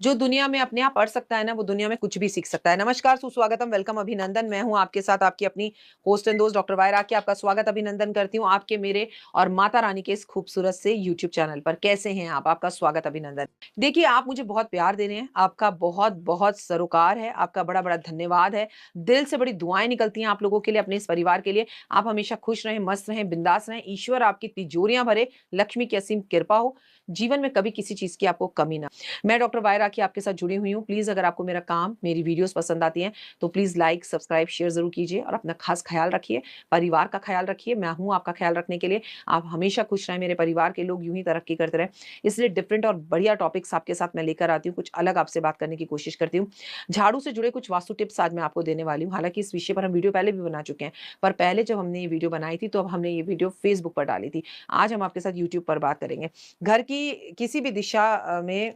जो दुनिया में अपने आप पढ़ सकता है ना, वो दुनिया में कुछ भी सीख सकता है। नमस्कार, सुस्वागतम, वेलकम, अभिनंदन। मैं हूँ आपके साथ आपकी अपनी होस्ट एंड दोस्त डॉक्टर वायरा की आपका स्वागत अभिनंदन करती हूँ आपके, मेरे और माता रानी के इस खूबसूरत से यूट्यूब चैनल पर। कैसे हैं आप? आपका स्वागत अभिनंदन। देखिए, आप मुझे बहुत प्यार दे रहे हैं, आपका बहुत-बहुत सरोकार है, आपका बड़ा-बड़ा धन्यवाद है। दिल से बड़ी दुआएँ निकलती हैं आप लोगों के लिए, अपने इस परिवार के लिए। आप हमेशा खुश रहें, मस्त रहें, बिंदास रहें, ईश्वर आपकी तिजोरियाँ भरे, लक्ष्मी की असीम कृपा हो, जीवन में कभी किसी चीज़ की आपको कमी ना। मैं डॉक्टर वायरा की आपके साथ जुड़ी हुई हूँ। प्लीज़ अगर आपको मेरा काम, मेरी वीडियोज़ पसंद आती हैं, तो प्लीज़ लाइक, सब्सक्राइब, शेयर ज़रूर कीजिए और अपना ख़ास ख़्याल रखिए, परिवार का ख़्याल रखिए। मैं हूँ आपका ख़्याल रखने के लिए। आप हमेशा खुश रहें, मेरे परिवार के लोग यूँ ही तरक्की करते रहें। इसलिए डिफरेंट और बढ़िया टॉपिक्स आपके साथ मैं लेकर आती हूँ, कुछ अलग आपसे बात करने की कोशिश करती हूँ। झाड़ू से जुड़े कुछ वास्तु टिप्स आज मैं आपको देने वाली हूँ। हालाँकि इस विषय पर हम वीडियो पहले भी बना चुके हैं, पर पहले जब हमने ये वीडियो बनाई थी, तो अब हमने ये वीडियो फ़ेसबुक पर डाली थी। आज हम आपके साथ यूट्यूब पर बात करेंगे। घर की किसी भी दिशा में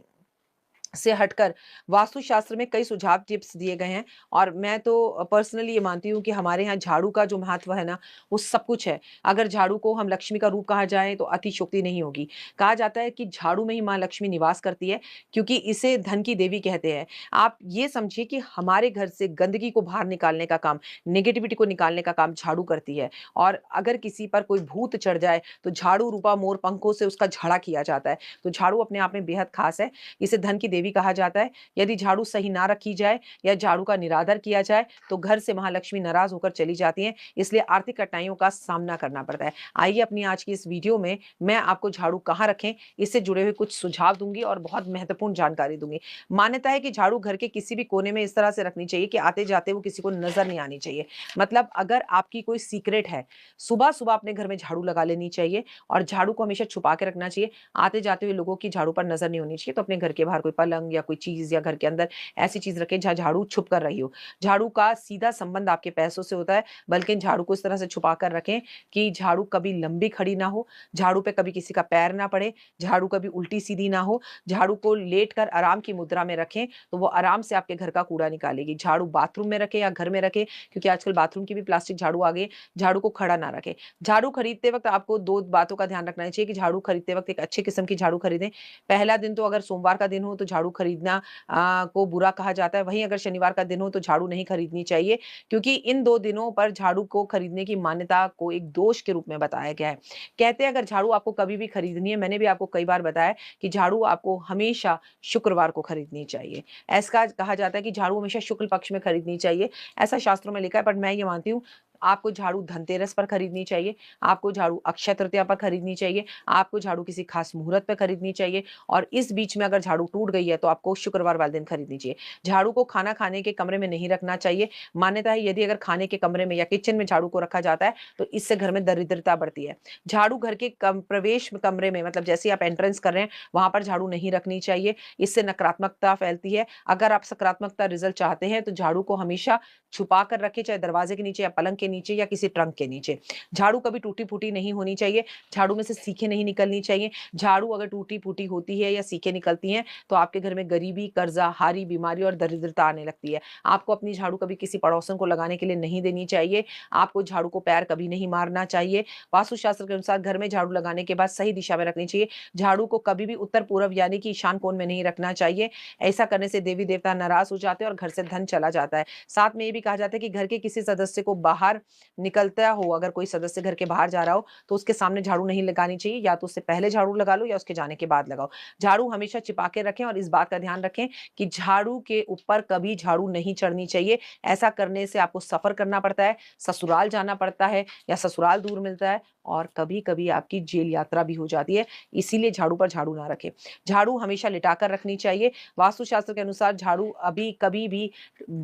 से हटकर वास्तुशास्त्र में कई सुझाव टिप्स दिए गए हैं और मैं तो पर्सनली ये मानती हूँ कि हमारे यहाँ झाड़ू का जो महत्व है ना, वो सब कुछ है। अगर झाड़ू को हम लक्ष्मी का रूप कहा जाए तो अतिशयोक्ति नहीं होगी। कहा जाता है कि झाड़ू में ही माँ लक्ष्मी निवास करती है, क्योंकि इसे धन की देवी कहते हैं। आप ये समझिए कि हमारे घर से गंदगी को बाहर निकालने का काम, नेगेटिविटी को निकालने का काम झाड़ू करती है। और अगर किसी पर कोई भूत चढ़ जाए तो झाड़ू रूपा मोर पंखों से उसका झड़ा किया जाता है। तो झाड़ू अपने आप में बेहद खास है। इसे धन की देवी कहा जाता है। यदि झाड़ू सही ना रखी जाए या झाड़ू का निरादर किया जाए, तो घर से महालक्ष्मी नाराज होकर चली जाती हैं। इसलिए आर्थिक कठिनाइयों का सामना करना पड़ता है। आइए अपनी आज की इस वीडियो में मैं आपको झाड़ू कहाँ रखें, इससे जुड़े हुए कुछ सुझाव दूँगी और बहुत महत्वपूर्ण जानकारी दूँगी। मान्यता है कि झाड़ू घर के किसी भी कोने में इस तरह से रखनी चाहिए कि आते-जाते वो किसी को नज़र नहीं आनी चाहिए। मतलब अगर आपकी कोई सीक्रेट है, सुबह-सुबह अपने घर में झाड़ू लगा लेनी चाहिए और झाड़ू को हमेशा छुपा के रखना चाहिए। आते-जाते हुए लोगों की झाड़ू पर नज़र नहीं होनी चाहिए, तो अपने घर के बाहर कोई पलंग या कोई चीज़ या घर के अंदर ऐसी चीज़ रखें जहाँ झाड़ू छुप कर रही हो। झाड़ू का सीधा संबंध आपके पैसों से होता है, बल्कि झाड़ू को इस तरह से छुपा कर रखें कि झाड़ू कभी लंबी खड़ी ना हो, झाड़ू पे कभी किसी का पैर ना पड़े, झाड़ू कभी उल्टी-सीधी ना हो, झाड़ू को लेटकर आराम की मुद्रा में रखें, तो वो आराम से आपके घर का कूड़ा निकालेगी। झाड़ू बाथरूम में रखें या घर में रखें, क्योंकि आजकल बाथरूम की भी प्लास्टिक झाड़ू आ गई है, झाड़ू को खड़ा ना रखें। झाड़ू खरीदते वक़्त आपको 2 बातों का ध्यान रखना चाहिए कि झाड़ू खरीदते वक़्त एक अच्छे किस्म की झाड़ू खरीदें। पहला दिन तो अगर सोमवार का दिन हो तो झाड़ू खरीदना को बुरा कहा जाता है। वहीं अगर शनिवार का दिन हो तो झाड़ू नहीं खरीदनी चाहिए, क्योंकि इन 2 दिनों पर झाड़ू को खरीदने की मान्यता को एक दोष के रूप में बताया गया है। कहते हैं अगर झाड़ू आपको कभी भी खरीदनी है, मैंने भी आपको कई बार बताया कि झाड़ू आपको हमेशा शुक्रवार को खरीदनी चाहिए। ऐसा कहा जाता है कि झाड़ू हमेशा शुक्ल पक्ष में खरीदनी चाहिए, ऐसा शास्त्रों में लिखा है, पर मैं ये मानती हूँ आपको झाड़ू धनतेरस पर खरीदनी चाहिए, आपको झाड़ू अक्षय तृतीया पर खरीदनी चाहिए, आपको झाड़ू किसी खास मुहूर्त पे खरीदनी चाहिए और इस बीच में अगर झाड़ू टूट गई है तो आपको शुक्रवार वाले दिन खरीदनी चाहिए। झाड़ू को खाना खाने के कमरे में नहीं रखना चाहिए। मान्यता है यदि अगर खाने के कमरे में या किचन में झाड़ू को रखा जाता है तो इससे घर में दरिद्रता बढ़ती है। झाड़ू घर के प्रवेश कमरे में, मतलब जैसे ही आप एंट्रेंस कर रहे हैं वहां पर झाड़ू नहीं रखनी चाहिए। इससे नकारात्मकता फैलती है। अगर आप सकारात्मकता रिजल्ट चाहते हैं तो झाड़ू को हमेशा छुपा कर रखें, चाहे दरवाजे के नीचे या पलंग के नीचे या किसी ट्रंक के नीचे। झाड़ू कभी टूटी-फूटी नहीं होनी चाहिए, झाड़ू में से सीखें नहीं निकलनी चाहिए। झाड़ू अगर टूटी-फूटी होती है या सीखें निकलती हैं, तो आपके घर में गरीबी, कर्जा, हारी, बीमारी और दरिद्रता आने लगती है। आपको अपनी झाड़ू कभी किसी पड़ोसन को लगाने के लिए नहीं देनी चाहिए। आपको झाड़ू को पैर कभी नहीं मारना चाहिए। वास्तुशास्त्र के अनुसार घर में झाड़ू लगाने के बाद सही दिशा में रखनी चाहिए। झाड़ू को कभी भी उत्तर-पूर्व यानी कि ईशान कोण में नहीं रखना चाहिए। ऐसा करने से देवी-देवता नाराज़ हो जाते हैं और घर से धन चला जाता है। साथ में ये भी कहा जाता है कि घर के किसी सदस्य को बाहर निकलता हो, अगर कोई सदस्य घर के बाहर जा रहा हो, तो उसके सामने झाड़ू नहीं लगानी चाहिए। या तो उससे पहले झाड़ू लगा लो या उसके जाने के बाद लगाओ। झाड़ू हमेशा छिपा के रखें और इस बात का ध्यान रखें कि झाड़ू के ऊपर कभी झाड़ू नहीं चढ़नी चाहिए। ऐसा करने से आपको सफ़र करना पड़ता है, ससुराल जाना पड़ता है या ससुराल दूर मिलता है और कभी-कभी आपकी जेल यात्रा भी हो जाती है। इसीलिए झाड़ू पर झाड़ू ना रखें। झाड़ू हमेशा लिटाकर रखनी चाहिए। वास्तुशास्त्र के अनुसार झाड़ू अभी कभी भी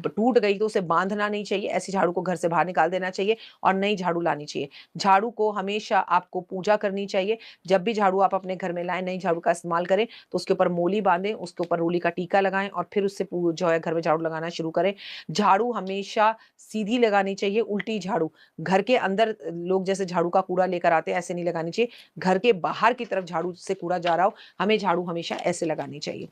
टूट गई तो उसे बाँधना नहीं चाहिए। ऐसी झाड़ू को घर से बाहर निकाल देना चाहिए और नई झाड़ू लानी चाहिए। झाड़ू को हमेशा आपको पूजा करनी चाहिए। जब भी झाड़ू आप अपने घर में लाएँ, नई झाड़ू का इस्तेमाल करें, तो उसके ऊपर मोली बाँधें, उसके ऊपर रूली का टीका लगाएँ और फिर उससे जो है घर में झाड़ू लगाना शुरू करें। झाड़ू हमेशा सीधी लगानी चाहिए, उल्टी झाड़ू घर के अंदर लोग जैसे झाड़ू का कूड़ा लेकर आते हैं, ऐसे नहीं लगानी चाहिए। घर के बाहर की तरफ झाड़ू से कूड़ा जा रहा हो, हमें झाड़ू हमेशा ऐसे लगानी चाहिए।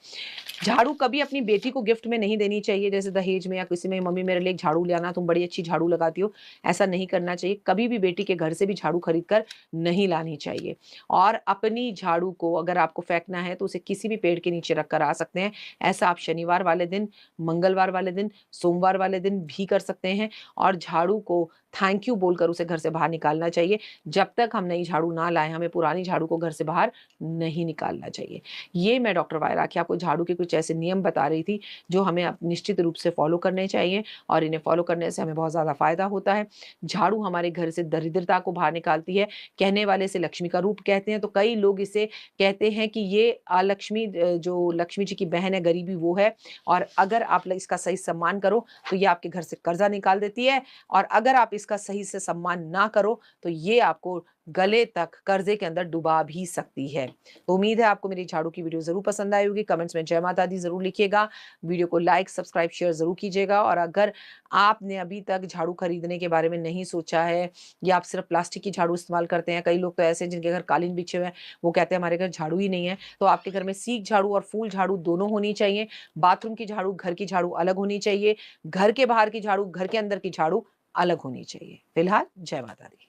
झाड़ू कभी अपनी बेटी को गिफ्ट में नहीं देनी चाहिए, जैसे दहेज में या किसी में, मम्मी मेरे लिए एक झाड़ू ले आना, तुम बड़ी अच्छी झाड़ू लगाती हो। ऐसा नहीं करना चाहिए। कभी भी बेटी के घर से भी झाड़ू खरीद कर नहीं लानी चाहिए। और अपनी झाड़ू को अगर आपको फेंकना है तो उसे किसी भी पेड़ के नीचे रख कर आ सकते हैं। ऐसा आप शनिवार वाले दिन, मंगलवार वाले दिन, सोमवार वाले दिन भी कर सकते हैं और झाड़ू को थैंक यू बोलकर उसे घर से बाहर निकालना चाहिए। जब तक हम नई झाड़ू ना लाएँ, हमें पुरानी झाड़ू को घर से बाहर नहीं निकालना चाहिए। ये मैं डॉक्टर वायरा की आपको झाड़ू के कुछ ऐसे नियम बता रही थी, जो हमें अब निश्चित रूप से फ़ॉलो करने चाहिए और इन्हें फ़ॉलो करने से हमें बहुत ज़्यादा फ़ायदा होता है। झाड़ू हमारे घर से दरिद्रता को बाहर निकालती है। कहने वाले इसे लक्ष्मी का रूप कहते हैं, तो कई लोग इसे कहते हैं कि ये लक्ष्मी जो लक्ष्मी जी की बहन है, गरीबी वो है और अगर आप इसका सही सम्मान करो, तो ये आपके घर से कर्ज़ा निकाल देती है और अगर आप इसका सही से सम्मान ना करो, तो ये आपको गले तक कर्ज़े के अंदर डुबा भी सकती है। तो उम्मीद है आपको मेरी झाड़ू की वीडियो ज़रूर पसंद आई होगी। कमेंट्स में जय माता दी ज़रूर लिखिएगा। वीडियो को लाइक, सब्सक्राइब, शेयर ज़रूर कीजिएगा और अगर आपने अभी तक झाड़ू खरीदने के बारे में नहीं सोचा है या आप सिर्फ़ प्लास्टिक की झाड़ू इस्तेमाल करते हैं, कई लोग तो ऐसे हैं जिनके घर कालीन बिछे हुए हैं, वो कहते हैं हमारे घर झाड़ू ही नहीं है। तो आपके घर में सीक झाड़ू और फूल झाड़ू दोनों होनी चाहिए। बाथरूम की झाड़ू, घर की झाड़ू अलग होनी चाहिए। घर के बाहर की झाड़ू, घर के अंदर की झाड़ू अलग होनी चाहिए। फिलहाल जय माता दी।